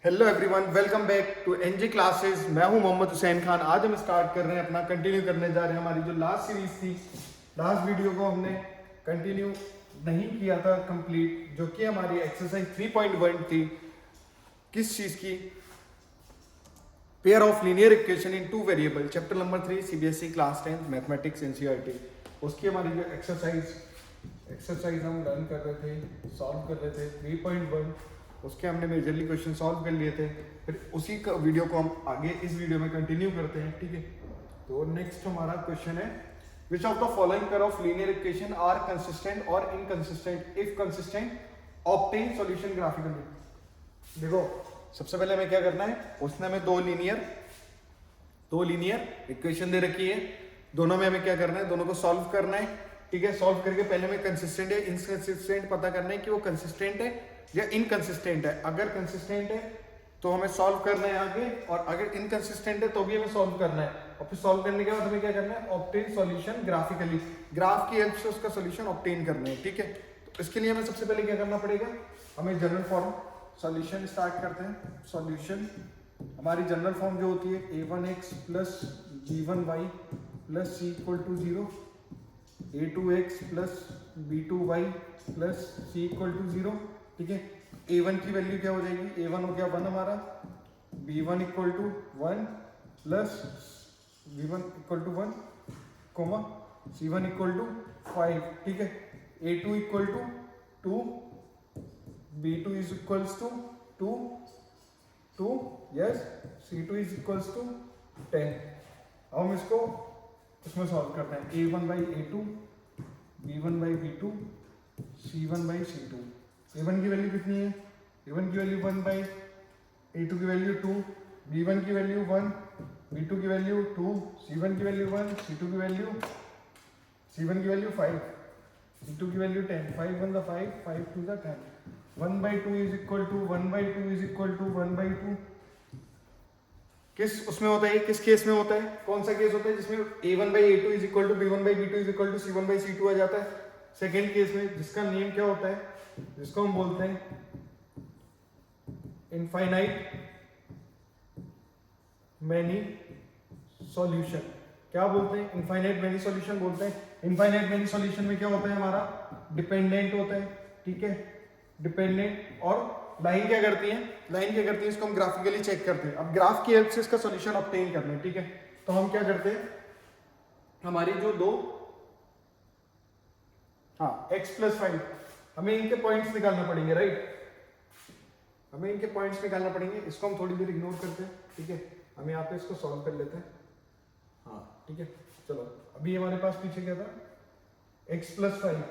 Hello everyone, welcome back to NG classes. मैं हूं मोहम्मद हुसैन खान। आज हम स्टार्ट कर रहे हैं अपना कंटिन्यू करने जा रहे हैं हमारी जो लास्ट सीरीज थी। लास्ट वीडियो को हमने कंटिन्यू नहीं किया था कंप्लीट, जो कि हमारी एक्सरसाइज 3.1 थी। किस चीज की? Pair of linear equation in two variable, chapter number 3 CBSE class 10 mathematics NCERT. उसकी हमारी जो एक्सरसाइज हम रन कर रहे थे, सॉल्व कर रहे थे 3.1, उसके हमने मेजरली क्वेश्चन सॉल्व कर लिए थे। फिर उसी का वीडियो को हम आगे इस वीडियो में कंटिन्यू करते हैं, ठीक है। तो नेक्स्ट हमारा क्वेश्चन है, which of the following pair of linear equation are consistent और inconsistent? If consistent obtain solution graphically. देखो, सबसे पहले हमें क्या करना है, उसने हमें दो लीनियर इक्वेशन दे रखी है। दोनों में हमें क्या करना है, दोनों को सॉल्व करना है, ठीक है। सॉल्व करके पहले हमें कंसिस्टेंट है इनकंसिस्टेंट पता करना है कि वो कंसिस्टेंट है या इनकंसिस्टेंट है। अगर कंसिस्टेंट है तो हमें सॉल्व करना है आगे, और अगर इनकंसिस्टेंट है तो भी हमें सॉल्व करना है। और फिर सॉल्व करने के बाद हमें क्या करना है, ऑब्टेन सॉल्यूशन ग्राफिकली, ग्राफ की हेल्प से उसका सॉल्यूशन ऑब्टेन करना है, ठीक है। तो इसके लिए हमें सबसे पहले क्या करना पड़ेगा, हमें जनरल फॉर्म सॉल्यूशन स्टार्ट करते हैं। सॉल्यूशन हमारी जनरल फॉर्म जो होती है a1x plus b1y plus c equal to 0, a2x plus b2y plus c equal to 0, ठीक है। a1 की वैल्यू क्या हो जाएगी, a1 हो गया 1 हमारा, b1 equal to 1 plus b1 equal to 1 comma c1 equal to 5, ठीक है। a2 equal to 2, b2 is equals to 2 yes, c2 is equals to 10। अब हम इसको इसमें सॉल्व करते हैं, a1 by a2, b1 by b2, c1 by c2। a1 की value कितनी है, a1 की वैल्यू 1 बाई a2 की वैल्यू 2, b1 की वैल्यू 1, b2 की वैल्यू 2, c1 की वैल्यू 1, c1 की वैल्यू 5, c2 की value 10। 5 1 5, 5 2 10। 1 by 2 is equal to 1 by 2 is equal to 1 by 2। किस उसमें होता है, किस केस में होता है, कौन सा केस होता है जिसमें a1 by a2 is equal to b1 by b2 is equal to c1 by c2 आ जाता है? सेकेंड केस में, जिसका नेम क्या होता है, जिसको हम बोलते हैं इनफाइनाइट मैनी सॉल्यूशन। क्या बोलते हैं, इनफाइनाइट मैनी सॉल्यूशन बोलते हैं। इनफाइनाइट मैनी सॉल्यूशन में क्या होता है, हमारा डिपेंडेंट होता है, ठीक है, डिपेंडेंट। और लाइन क्या करती है, इसको हम ग्राफिकली चेक करते हैं। अब ग्राफ की हेल्प से इसका सॉल्यूशन ऑब्टेन करना है, ठीक है। तो हम क्या करते हैं, हमारी जो दो x प्लस 5, हमें इनके पॉइंट्स निकालना पड़ेंगे, राइट। हमें इनके पॉइंट्स निकालना पड़ेंगे। इसको हम थोड़ी देर इग्नोर करते हैं, ठीक है। हम यहाँ पे इसको सॉल्व कर लेते हैं, ठीक है। चलो, अभी हमारे पास पीछे क्या था, x प्लस 5,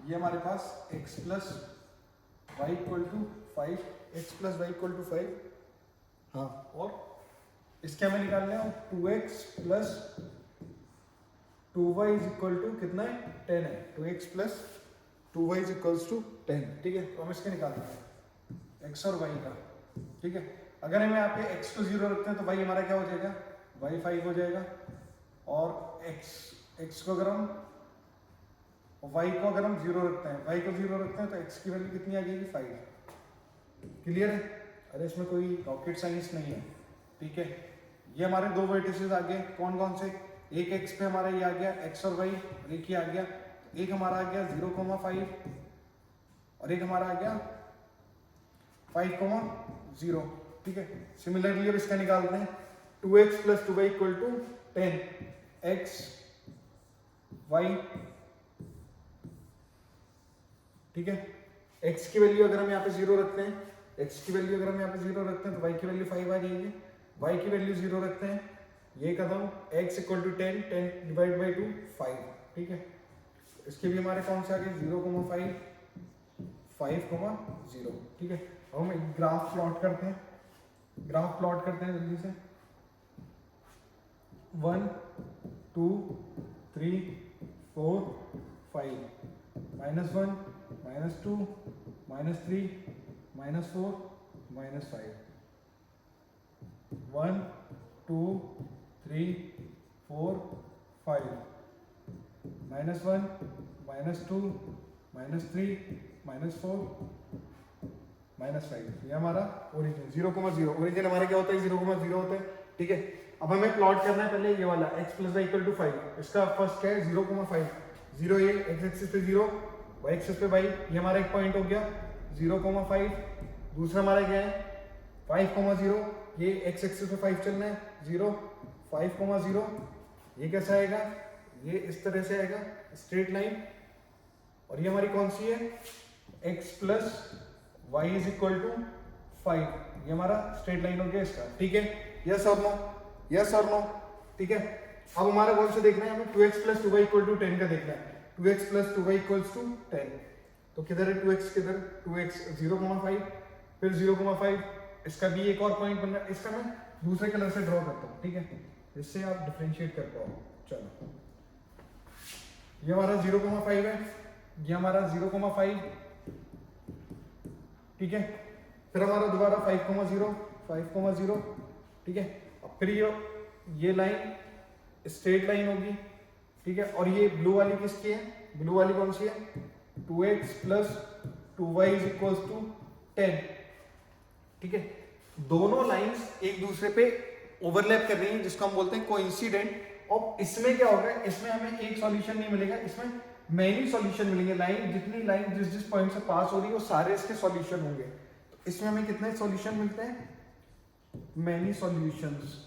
ये हमारे पास x plus y equal to 5, x plus Y equal to 5, और इसके हमें निकालना है 2x plus 2y is equal to कितना है, 10 है। 2x plus 2y is equals to 10, ठीक है। तो हम इसके निकालना है x और y का, ठीक है। अगर हम यहाँ पे x को 0 रखते हैं तो y हमारा क्या हो जाएगा, y 5 हो जाएगा। और x को अगर हम y को अगर हम 0 रखते हैं, y को 0 रखते हैं तो x की वैल्यू कितनी आ जाएगी, 5। क्लियर है? अरे इसमें कोई रॉकेट साइंस नहीं है, ठीक है। ये हमारे दो वर्टिसेस आ गए, कौन कौन से, एक x पे हमारा ये आ गया x और y, और एक ये आ गया, एक हमारा आ गया 0,5 और एक हमारा आ गया 5,0, ठीक है। सिमिलरली अब इसका निकालते हैं, 2x plus 2y equal to 10, x y, ठीक है। x की वैल्यू अगर हम यहाँ पे 0 रखते हैं, x की वैल्यू अगर हम यहाँ पे 0 रखते हैं तो y की वैल्यू 5 आ जाएगी। y की वैल्यू 0 रखते हैं, ये कदम x equal to 10 divide by 2 5, ठीक है। इसके भी हमारे कौन से आ गए, 0,5 5,0, ठीक है। अब हम एक ग्राफ प्लॉट करते हैं, जल्दी से। 1 2 3 4 5, -1 -2 -3 -4 -5, 1 2 3 4 5, -1 -2 -3 -4 -5 ये हमारा ओरिजिन 0,0 ओरिजिन हमारे क्या होता है 0,0 होता है। ठीक है, अब हमें प्लॉट करना है पहले ये वाला x + y = 5। इसका फर्स्ट क्या है 0,5 0 ये x एक्सिस पे 0 y एक्सिस पे y, ये हमारा एक पॉइंट हो गया 0,5। दूसरा हमारा क्या है 5,0 ये x एक्सिस पे 5 चलना है 0 5,0 ये कैसा आएगा ये इस तरह से आएगा स्ट्रेट लाइन। और ये हमारी कौन सी है x + y = 5 ये हमारा स्ट्रेट लाइन हो गया इसका। ठीक है, यस और नो यस और नो। ठीक है, अब हमारा कौन सा देखना है हमें 2x + 2y = 10 का देखना है। 2x + 2y = 10 तो किधर है 2x किधर 2x 0,5 फिर 0,5 इसका भी एक और पॉइंट बनना है। इसका मैं दूसरे कलर से ड्रॉ करता हूँ। ठीक है, इससे आप डिफरेंशिएट कर पाओ। चलो ये हमारा 0,5 है ये हमारा 0,5। ठीक है, फिर हमारा दोबारा 5,0 ठीक है। अब फिर ये लाइन स्ट्रेट लाइन होगी। ठीक है, और ये ब्लू वाली किसकी है ब्लू वाली कौन सी है 2x + 2y = 10। ठीक है, दोनों लाइंस एक दूसरे पे ओवरलैप कर रही हैं जिसको हम बोलते हैं कोइंसिडेंट। और इसमें क्या होगा इसमें हमें एक सॉल्यूशन नहीं मिलेगा, इसमें मैनी सॉल्यूशन मिलेंगे। लाइन जितनी लाइन जिस पॉइंट से पास हो रही है वो सारे इसके सॉल्यूशन होंगे। तो इसमें हमें कितने सॉल्यूशन मिलते हैं मैनी सॉल्यूशंस।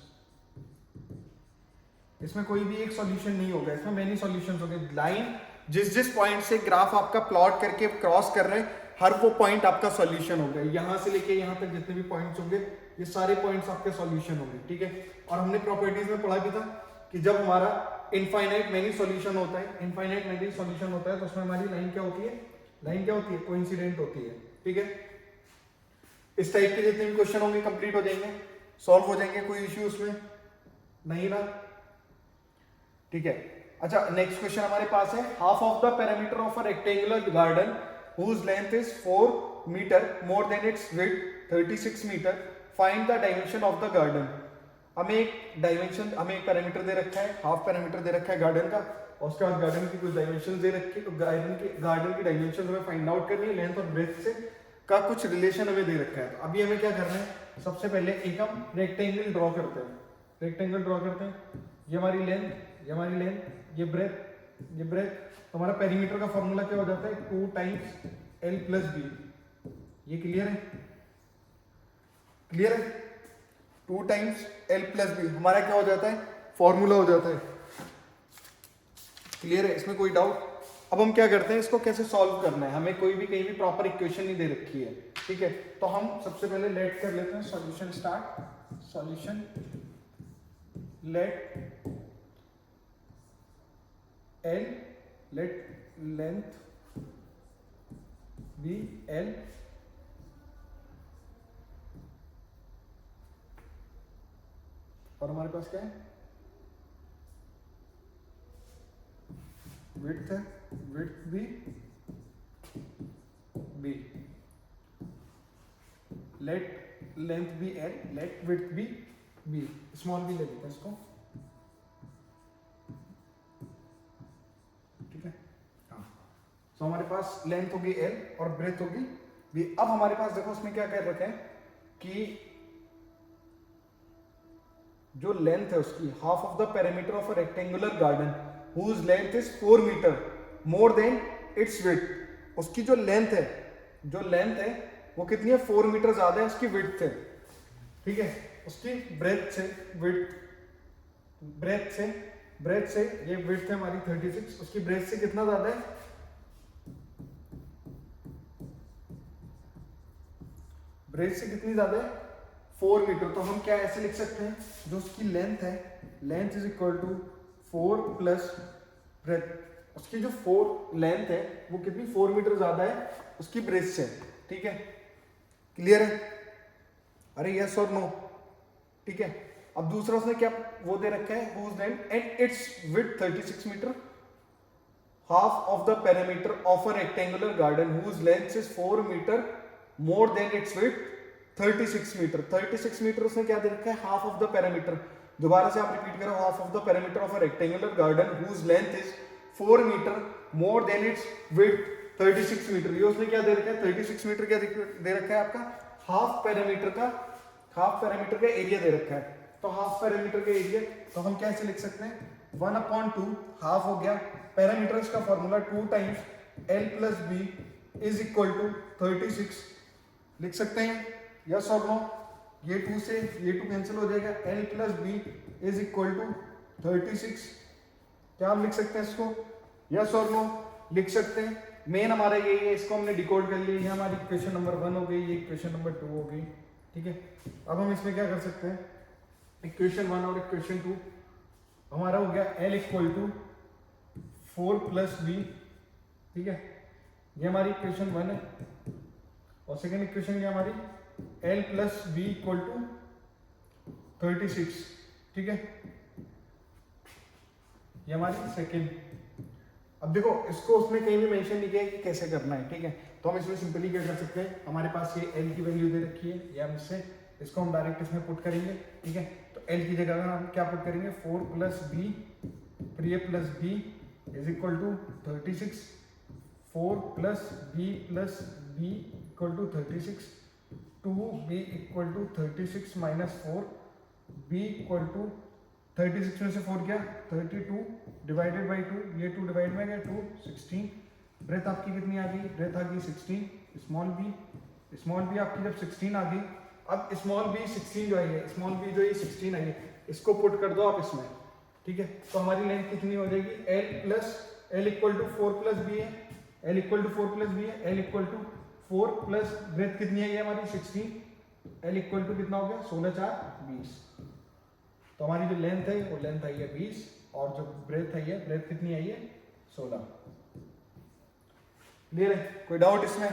इसमें कोई भी एक सॉल्यूशन नहीं होगा, इसमें मैनी सॉल्यूशंस होंगे। लाइन जिस पॉइंट से ग्राफ आपका प्लॉट करके क्रॉस कर रहे हैं हर वो पॉइंट आपका सॉल्यूशन होगा। यहां से लेके यहां तक जितने भी पॉइंट्स होंगे ये सारे पॉइंट्स आपके सॉल्यूशन होंगे। ठीक है, और हमने प्रॉपर्टीज में पढ़ा भी था कि जब हमारा इनफाइनाइट मैनी सॉल्यूशन होता है इनफाइनाइट मैनी सॉल्यूशन होता है तो उसमें हमारी लाइन क्या होती है कोइंसिडेंट होती है। ठीक है, इस टाइप के जितने भी क्वेश्चन होंगे कंप्लीट हो जाएंगे सॉल्व हो जाएंगे, कोई इश्यू उसमें नहीं ना। ठीक है, अच्छा नेक्स्ट क्वेश्चन हमारे पास है half of the parameter of a rectangular garden whose length is 4 meter more than its width 36 meter find the dimension of the garden। हमें एक पैरामीटर दे रखा है हाफ पैरामीटर दे रखा है गार्डन का और उसके बाद गार्डन की कुछ डायमेंशन दे रखी है। तो गार्डन की डायमेंशन हमें फाइंड आउट करनी है, लेंथ और ब्रेथ से का कुछ रिलेशन हमें दे रखा है। तो अभी हमें क्या करना है सबसे पहले एक हम रेक्टेंगल ड्रॉ करते हैं। ये हमारी लेंथ ये ब्रेथ तो हमारा पेरीमीटर का फॉर्मूला क्या हो जाता है 2 × L + B। ये क्लियर है 2 × L + B हमारा क्या हो जाता है फॉर्मूला हो जाता है। क्लियर है, इसमें कोई डाउट। अब हम क्या करते हैं इसको कैसे सॉल्व करना है, हमें कोई भी कहीं भी प्रॉपर इक्वेशन नहीं दे रखी है। ठीक है, तो हम सबसे पहले लेट कर लेते हैं solution start. Solution let length be L और हमारे पास क्या है width be let length be L let width be small B ले लेते हैं इसको। ठीक है, हाँ, तो हमारे पास लेंथ होगी L और ब्रेथ होगी B। अब हमारे पास देखो उसमें क्या कह रखे हैं कि जो लेंथ है उसकी half of the perimeter of a rectangular garden whose length is 4 metre more than its width। उसकी जो लेंथ है वो कितनी है 4 मीटर ज्यादा है उसकी विड्थ से। ठीक है, उसकी ब्रेथ से ये विड्थ है हमारी 36, उसकी ब्रेथ से कितना ज्यादा है ब्रेथ से कितनी ज्यादा है 4 मीटर। तो हम क्या ऐसे लिख सकते हैं जो उसकी लेंथ है length is equal to 4 plus breadth. उसकी जो 4 लेंथ है वो कितनी 4 मीटर ज्यादा है उसकी ब्रेथ से। ठीक है, क्लियर है, अरे यस और नो। ठीक है, अब दूसरा उसने क्या वो दे रखा है whose length and its width 36 metre half of the perimeter of a rectangular garden whose length is 4 metre more than its width 36 metre. 36 metre उसने क्या दे रखा है हाफ ऑफ द पैरामीटर। दोबारा से आप रिपीट करो half of the parameter of a rectangular garden whose length is 4 metre more than its width 36 metre. ये उसने क्या दे रखा है, 36 मीटर क्या दे रखा है आपका, हाफ पैरामीटर का एरिया दे रखा है। तो हाफ पैरामीटर का एरिया तो हम कैसे लिख सकते हैं, 1/2 हाफ हो गया पैरामीटर्स का formula 2 times l plus B is equal to 36 लिख सकते हैं, यस और नो। ये 2 से ये 2 कैंसिल हो जाएगा, l plus B is equal to 36। क्या हम लिख सकते हैं इसको, यस और नो लिख सकते हैं। मेन हमारा यही है, इसको हमने डिकोड कर लिया, ये हमारी इक्वेशन नंबर 1 हो गई, ये इक्वेशन नंबर 2 हो गई, ठीक है। अब हम इसमें क्या कर सकते हैं, इक्वेशन 1 और इक्वेशन 2 हमारा हो गया l equal to 4 plus B, ठीक है, ये हमारी इक्वेशन 1 है। और सेकेंड इक्वेशन क्या हमारी, l plus B equal to 36, ठीक है, ये हमारी सेकेंड। अब देखो इसको उसने कहीं भी मेंशन नहीं किया कि कैसे करना है, ठीक है। तो हम इसमें सिंपली क्या कर सकते हैं, हमारे पास ये l की वैल्यू दे रखी है, या इससे इसको हम डायरेक्ट इसमें पुट करेंगे, ठीक है। तो l की जगह हम क्या पुट करेंगे, 4 प्लस बी, फिर ये plus B is equal to 36, 4 plus B equal to 36, 2b equal to 36 minus 4, b equal to 36 में से 4 क्या, 32 डिवाइडेड बाई 2, ये 2 डिवाइड में गया 2, 16। ब्रेथ आपकी कितनी आ गई, ब्रेथ आ गई 16। स्मॉल बी आपकी जब 16 आ गई, अब स्मॉल बी 16 जो आई है, स्मॉल बी जो ये 16 आई है, इसको पुट कर दो आप इसमें, ठीक है। तो हमारी लेंथ कितनी हो जाएगी, l equal to 4 plus B है, l equal to 4 plus B है, l equal to 4 plus breadth कितनी है ये हमारी 16, l इक्वल टू कितना हो गया 16 4 20। तो हमारी जो लेंथ है वो लेंथ आई है 20, और जो ब्रेथ आई है, ब्रेथ कितनी आई है 16। क्लियर है, कोई डाउट इसमें,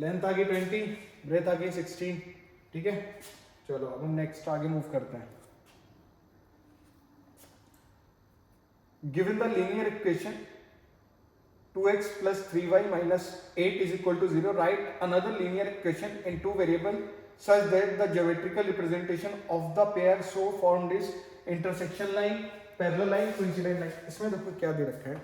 लेंथ आ गई 20, ब्रेथ आ गई 16, ठीक है। चलो अब हम नेक्स्ट आगे मूव करते हैं। Given the linear equation 2x plus 3y minus 8 is equal to 0, write another linear equation in two variable such that the geometrical representation of the pair so formed is intersection line, parallel line, coincident line। इसमें देखो क्या दे रखा है,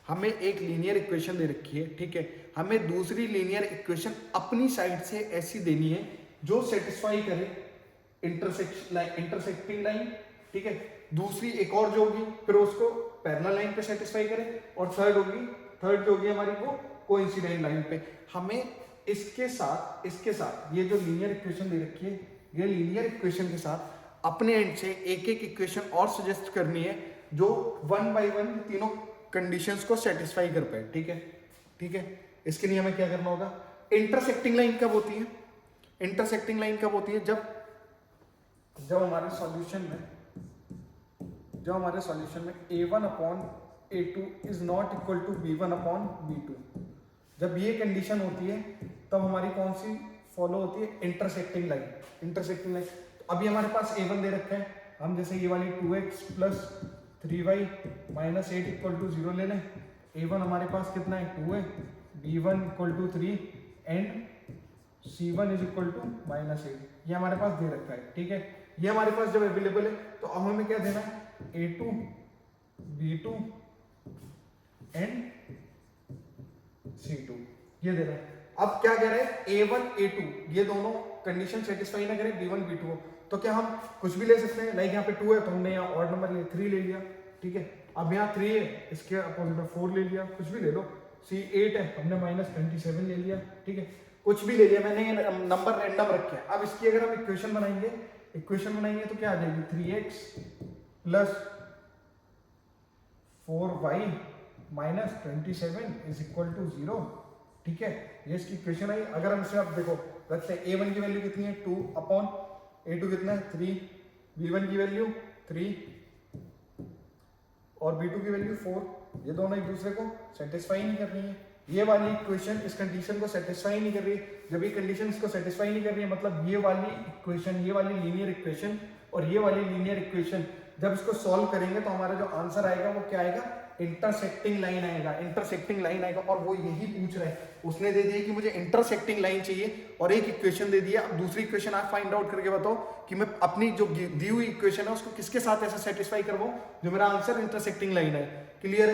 हमें एक linear equation दे रखी है, ठीक है। हमें दूसरी लीनियर इक्वेशन अपनी साइड से ऐसी देनी है जो सेटिस्फाई करे इंटरसेक्टिंग लाइन, ठीक है। दूसरी एक और जो होगी फिर उसको पैरेलल लाइन पे सेटिस्फाई करे, और थर्ड जो होगी हमारी वो कोइंसिडेंट लाइन पे। हमें इसके साथ ये जो लीनियर इक्वेशन दे रखी है, ये लीनियर इक्वेशन के साथ अपने एंड से एक इक्वेशन और सजेस्ट करनी है जो 1 बाय 1 तीनों कंडीशंस को सेटिस्फाई कर पाए, ठीक है। इसके लिए हमें क्या करना होगा, इंटरसेक्टिंग लाइन कब होती है, इंटरसेक्टिंग लाइन कब होती है, जब हमारे सॉल्यूशन में a1 upon a2 is not equal to b1 upon b2। जब ये कंडीशन होती है तब हमारी कौन सी फॉलो होती है, इंटरसेक्टिंग लाइन। तो अभी हमारे पास a1 दे रखा है, हम जैसे ये वाली 2x plus 3y minus 8 equal to 0 ले लें। a1 हमारे पास कितना है 2 है, b1 equal to 3 and c1 is equal to minus 8, ये हमारे पास दे रखा है, ठीक है। ये हमारे पास जब अवेलेबल है तो अब हमें क्या देना है, a2 b2 एंड c2 ये दे रहा है। अब क्या कह रहे हैं, a1 a2 ये दोनों कंडीशन सेटिस्फाई ना करें b1 b2 हो, तो क्या हम कुछ भी ले सकते हैं, लाइक यहाँ पे 2 है तो हमने यहाँ ऑड नंबर ले 3 ले लिया, ठीक है। अब यहाँ 3 है, इसके अपोजिट में 4 ले लिया, कुछ भी ले लो। c8 है, हमने -27 ले लिया, ठीक है, कुछ भी ले लिया, मैंने ये नंबर रैंडम रखे हैं। अब इसकी अगर हम इक्वेशन बनाएंगे तो क्या आ जाएगी, 3x plus 4y minus 27 is equal to 0, ठीक है। ये इसकी इक्वेशन आई। अगर हम इसे आप देखो रखते हैं, a1 की वैल्यू कितनी है 2 अपॉन a2 कितना है 3, b1 की वैल्यू 3 और b2 की वैल्यू 4, ये दोनों एक दूसरे को सेटिस्फाई नहीं कर रही है। ये वाली इक्वेशन इस कंडीशन को सेटिस्फाई नहीं कर रही है। जब ये कंडीशन इसको सेटिस्फाई नहीं कर रही है, मतलब ये वाली इक्वेशन, ये वाली लीनियर इक्वेशन और ये वाली लीनियर इक्वेशन जब इसको सॉल्व करेंगे तो हमारा जो आंसर आएगा वो क्या आएगा, इंटरसेक्टिंग लाइन आएगा। और वो यही पूछ रहा है, उसने दे दिया कि मुझे इंटरसेक्टिंग लाइन चाहिए और एक इक्वेशन दे दिया। अब दूसरी इक्वेशन आप फाइंड आउट करके बताओ कि मैं अपनी जो दी हुई इक्वेशन है उसको किसके साथ ऐसा सेटिस्फाई करवाऊं जो मेरा आंसर इंटरसेक्टिंग लाइन है। क्लियर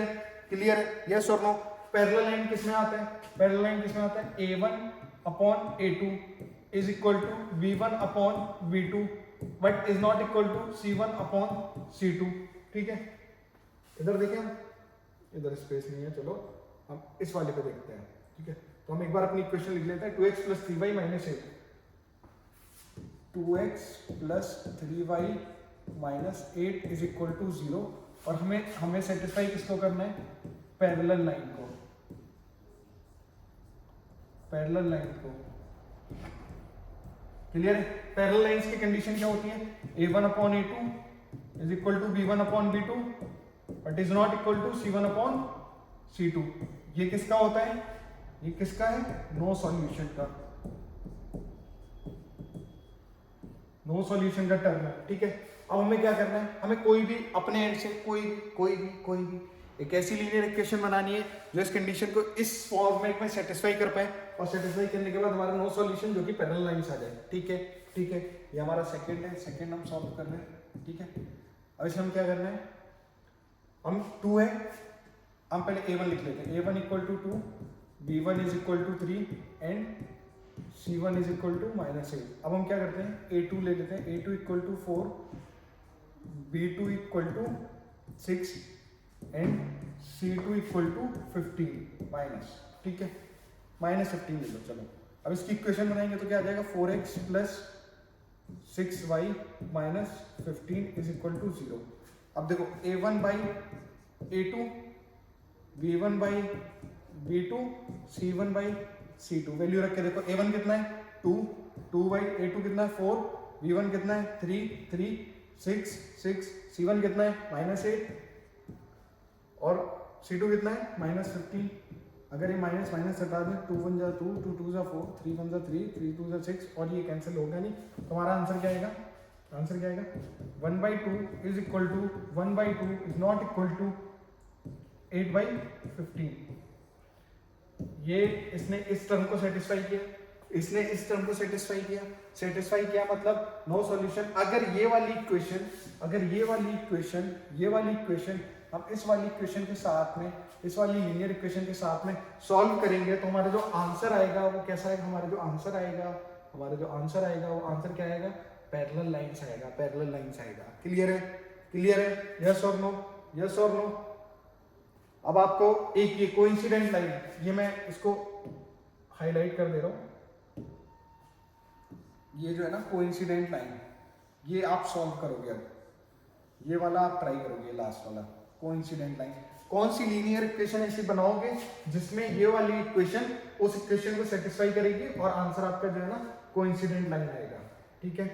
है, यस और नो। पैरेलल लाइन किस में आता है? पैरेलल लाइन किस में आता है? A1/A2 is equal to V1/V2 but is not equal to C1/C2। ठीक है, इधर देखें हम, इधर स्पेस नहीं है, चलो हम इस वाले पे देखते हैं। ठीक है, तो हम एक बार अपनी इक्वेशन लिख लेते हैं। 2x + 3y - 8 2x + 3y - 8 is equal to 0। और हमें सेटिस्फाई किसको करना है? पैरेलल लाइन को, पैरेलल लाइन को। क्लियर है? पैरेलल लाइंस की कंडीशन क्या होती है? A1/A2 is equal to B1/B2 but is not equal to C1/C2। ये किसका होता है? ये किसका है? नो सॉल्यूशन का, नो सॉल्यूशन का टर्म है। ठीक है, अब हमें क्या करना है? हमें कोई भी अपने एंड से कोई भी एक ऐसी लीनियर इक्वेशन बनानी है जो इस कंडीशन को इस फॉर्मेट में सेटिस्फाई कर पाए, और सेटिस्फाई करने के बाद हमारा नो सॉल्यूशन जो कि पैरेलल लाइंस आ जाए। ठीक है, ठीक है, ये हमारा सेकंड है, सेकंड हम सॉल्व कर रहे हैं। ठीक है, अब इसमें हम क्या करना है? हम 2 है, हम पहले A1 लिख लेते हैं। A1 = 2, B1 = 3 and C1 = -8। अब हम क्या करते हैं? A2 ले लेते हैं। A2 = 4, B2 = 6 and C2 = 15 minus. ठीक है, -15 ले लो। चलो अब इसकी इक्वेशन बनाएंगे तो क्या आ जाएगा? 4x + 6y - 15 is equal to 0। अब देखो A1/A2, B1/B2, C1/C2 वैल्यू रख के देखो। A1 कितना है? 2, 2/A2 कितना है? 4, B1 कितना है? 3, 6, C1 कितना है? -8 और C2 कितना है? -15। अगर ये माइनस माइनस हटा दें, 2 × 1 = 2, 2 × 2 = 4, 3 × 1 = 3, 3 × 2 = 6 और ये कैंसिल होगा नहीं। तुम्हारा आंसर क्या आएगा? आंसर क्या आएगा? 1/2 is equal to 1/2 is not equal to 8/15। ये इसने इस टर्म को सेटिस्फाई किया, इसने इस टर्म को सेटिस्फाई किया। सेटिस्फाई किया मतलब नो सॉल्यूशन। अगर ये वाली इक्वेशन हम इस वाली इक्वेशन के साथ में, इस वाली लीनियर इक्वेशन के साथ में सॉल्व करेंगे तो हमारा जो आंसर आएगा वो कैसा आएगा? हमारा जो आंसर आएगा वो आंसर क्या आएगा? पैरेलल लाइंस आएगा, पैरेलल लाइंस आएगा। क्लियर है? क्लियर है? यस और नो? यस और नो? अब आपको एक ये कोइंसिडेंट लाइन, ये मैं इसको हाईलाइट कर दे रहा हूं, ये जो है ना कोइंसिडेंट लाइन, ये आप सॉल्व करोगे। अब ये वाला आप ट्राई करोगे, लास्ट वाला कोइंसिडेंट लाइन। कौन सी लीनियर इक्वेशन ऐसी बनाओगे जिसमें ये वाली इक्वेशन उस इक्वेशन को सेटिस्फाई करेगी और आंसर आपका जो है ना कोइंसिडेंट लाइन आएगा। ठीक है,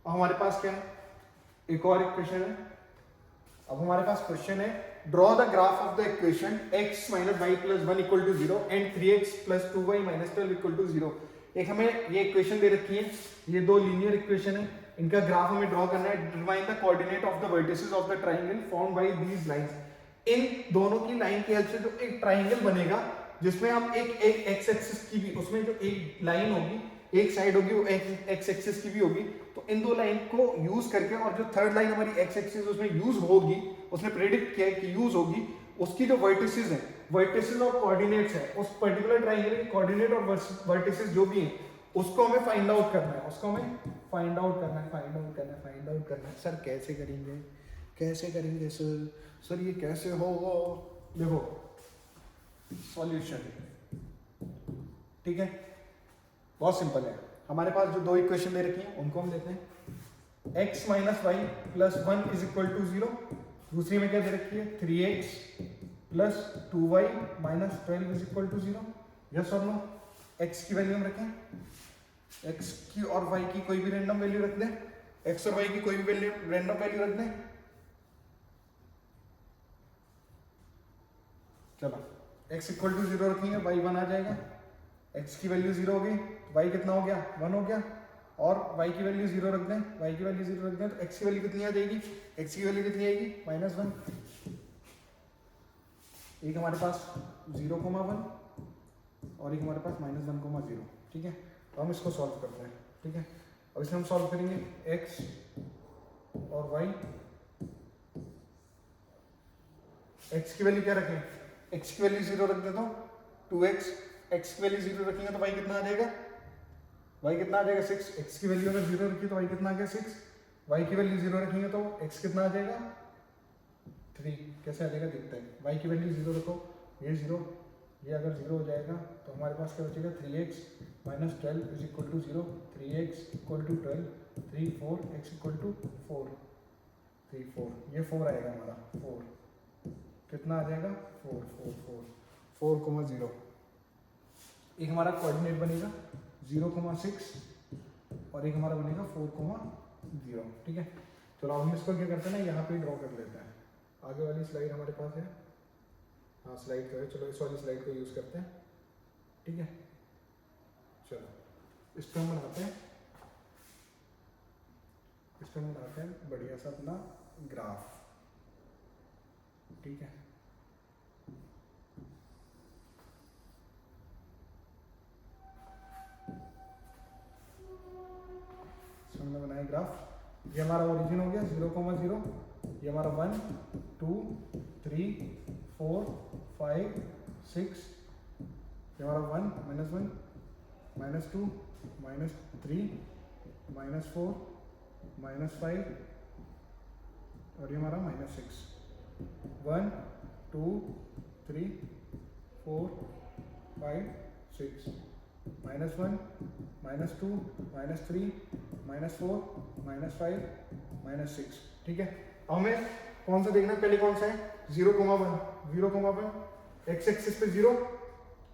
अब हमारे पास क्या है? एक और इक्वेशन है। अब हमारे पास क्वेश्चन है, draw the graph of the equation x - y + 1 = 0 and 3x + 2y - 12 = 0। एक हमें ये इक्वेशन दे रखी है, ये दो लीनियर इक्वेशन है, इनका ग्राफ हमें ड्रॉ करना है। Determine the coordinate of the vertices of the triangle formed by these lines. इन दोनों की लाइन की हेल्प से जो एक ट्रायंगल बनेगा जिसमें हम एक एक्स एक्सिस की भी, उसमें जो एक लाइन होगी, एक साइड होगी वो एक्स एक्सिस की भी होगी, तो इन दो लाइन को यूज करके, और जो थर्ड लाइन हमारी एक्स एक्सिस उसमें यूज होगी, उसने प्रेडिक्ट किया है कि यूज होगी, उसकी जो वर्टिसेस हैं, वर्टिसेस और कोऑर्डिनेट्स हैं, उस पर्टिकुलर ट्रायंगल के कोऑर्डिनेट और वर्टिसेस जो भी हैं उसको हमें फाइंड आउट करना है, उसको हमें फाइंड आउट करना है। सर कैसे करेंगे सर ये कैसे होगा? देखो सॉल्यूशन, ठीक है, बहुत सिंपल है। हमारे पास जो दो इक्वेशन दे रखी हैं उनको हम लेते हैं। x - y + 1 = 0। दूसरी में क्या दे रखी है? 3x + 2y - 12 = 0। यस और नो? x की वैल्यू हम रखें, x की और y की कोई भी रैंडम वैल्यू रख दें, x और y की कोई भी वैल्यू रैंडम वैल्यू रख दें। चलो x = 0 रखेंगे, y 1 आ जाएगा। x की वैल्यू 0 हो गई, y कितना हो गया? 1 हो गया। और y की वैल्यू 0 रख दें, तो x की वैल्यू कितनी आ जाएगी? x की वैल्यू कितनी आएगी? -1। एक हमारे पास 0,1 और एक हमारे पास -1,0। ठीक है, तो हम इसको सॉल्व करते हैं। ठीक है, अब इसमें हम सॉल्व करेंगे x और y। x की वैल्यू क्या रखें? x की वैल्यू 0 रख देता हूँ, 2x, x की वैल्यू 0 रखेंगे तो y कितना आ जाएगा, y कितना आ जाएगा 6, x की वैल्यू अगर 0 रखी तो y कितना आ गया 6, y की वैल्यू 0 रखेंगे तो x कितना आ जाएगा 3, कैसे आ जाएगा देखते हैं, y की वैल्यू 0 रखो, ये 0, ये अगर 0 हो जाएगा तो हमारे पास क्या बचेगा 3x minus 12 is equal to 0, 3x equal to 12, 3 4 x equal to 4, 3 4, ये 4 आएगा हमारा, 4 कितना आ जाएगा 4 4 4 4,0, एक हमारा कोऑर्डिनेट बनेगा 0,6 और एक हमारा बनेगा 4,0, ठीक है। चलो अब हम इसको क्या करते हैं ना, यहाँ पे ड्रॉ कर लेते हैं, आगे वाली स्लाइड हमारे पास है, हाँ स्लाइड तो है, चलो इस वाली स्लाइड को यूज़ करते हैं, ठीक है। चलो इस पर हम बनाते हैं, इस पर हम बनाते हैं बढ़िया सा अपना ग्राफ, ठीक है। हमने बनाया ग्राफ, ये हमारा ओरिजिन हो गया 0,0, ये हमारा 1 2 3 4 5 6, ये हमारा 1 -1 -2 -3 -4 -5 और ये हमारा -6, 1 2 3 4 5 6 -1 -2 -3 -4 -5 -6, ठीक है। अब हमें कौन सा देखना है, पहले कौन सा है 0,1, 0,1 x एक्सिस पे 0,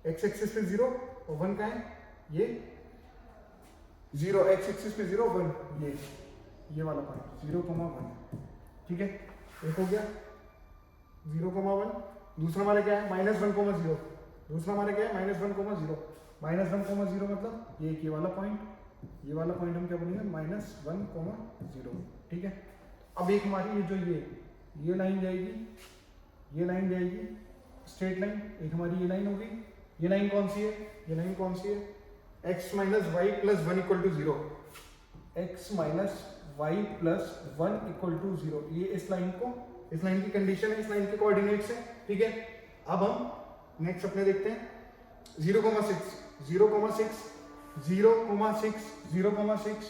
x एक्सिस पे 0 और 1 का है ये 0, x एक्सिस पे 0 1, ये वाला पॉइंट 0,1, ठीक है। एक हो गया 0,1, दूसरा हमारा क्या है -1,0, दूसरा हमारा क्या है -1,0, -1,0 मतलब ये वाला पॉइंट, ये वाला पॉइंट हम क्या बोलेंगे -1,0, ठीक है। अब एक हमारी ये जो ये लाइन जाएगी, ये लाइन जाएगी स्ट्रेट लाइन, एक हमारी ये लाइन होगी, ये लाइन कौन सी है, ये लाइन कौन सी है, x minus Y plus 1 equal to 0, x minus Y plus 1 equal to 0, ये इस लाइन की कंडीशन है, इस लाइन के कोऑर्डिनेट्स है, ठीक है। अब हम नेक्स्ट अपने देखते हैं 0,6 0,6 0,6 0,6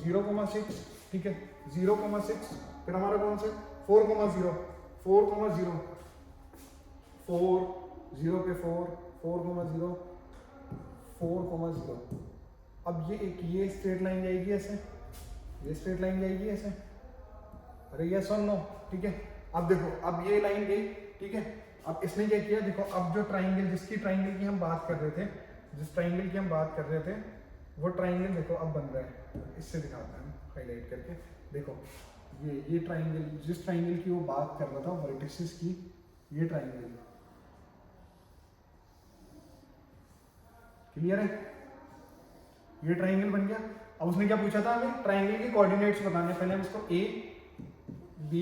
0,6, ठीक है 0,6, फिर हमारा कौन सा 4,0 4,0 4 0 पे 4 4,0 4,0, अब ये स्ट्रेट लाइन जाएगी ऐसे, ये स्ट्रेट लाइन जाएगी ऐसे, अरे यस और नो, ठीक है। अब देखो अब ये लाइन गई, ठीक है। अब इसने क्या किया, देखो अब जो ट्राइंगल, जिस ट्राइंगल की हम बात कर रहे थे, वो ट्राइंगल देखो अब बन रहा है, इससे दिखाते हैं हाईलाइट करके, देखो ये ट्राइंगल, जिस ट्राइंगल की वो बात कर रहा था वर्टिसेस की, ये ट्राइंगल क्लियर है, ये ट्राइंगल बन गया। अब उसने क्या पूछा था हमें, ट्राइंगल के कोऑर्डिनेट्स बताने, पहले हम इसको A B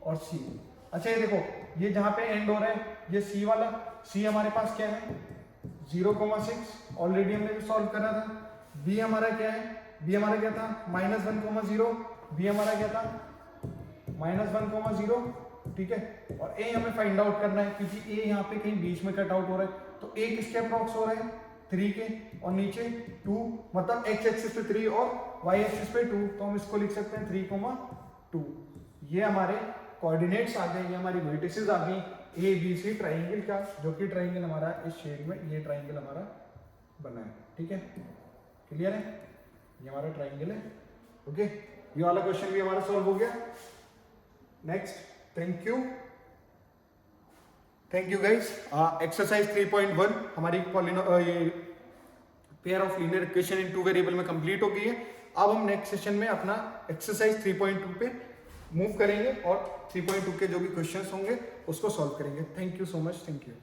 और C, अच्छा ये देखो ये जहां पे एंड हो रहा है ये C वाला, C हमारे पास क्या है 0,6, ऑलरेडी हमने भी सॉल्व करा था। B हमारा क्या है, B हमारा क्या था -1,0, B हमारा क्या था -1,0, ठीक है। और A हमें फाइंड आउट करना है, क्योंकि A यहाँ पे कहीं बीच में कट आउट हो रहा है, तो A किसके अप्रॉक्स हो रहा है 3 के, और नीचे 2, मतलब x एक्सिस पे 3 और y एक्सिस पे 2, तो हम इसको लिख सकते हैं 3,2। ये हमारे कोऑर्डिनेट्स आ गए, ये हमारी वर्टिसेस आ गई ए बी सी ट्राइंगल का, जो कि ट्राइंगल हमारा इस शेड में ये ट्राइंगल हमारा बना है, ठीक है क्लियर है, ये हमारा ट्राइंगल है, ओके। ये वाला क्वेश्चन भी हमारा सॉल्व हो गया। Next, thank you guys. Exercise 3.1 हमारी ये pair of linear equation in 2 variable में कंप्लीट हो गई है। अब हम नेक्स्ट सेशन में अपना एक्सरसाइज 3.2 पे मूव करेंगे और 3.2 के जो भी क्वेश्चंस होंगे उसको सॉल्व करेंगे। Thank you so much, thank you.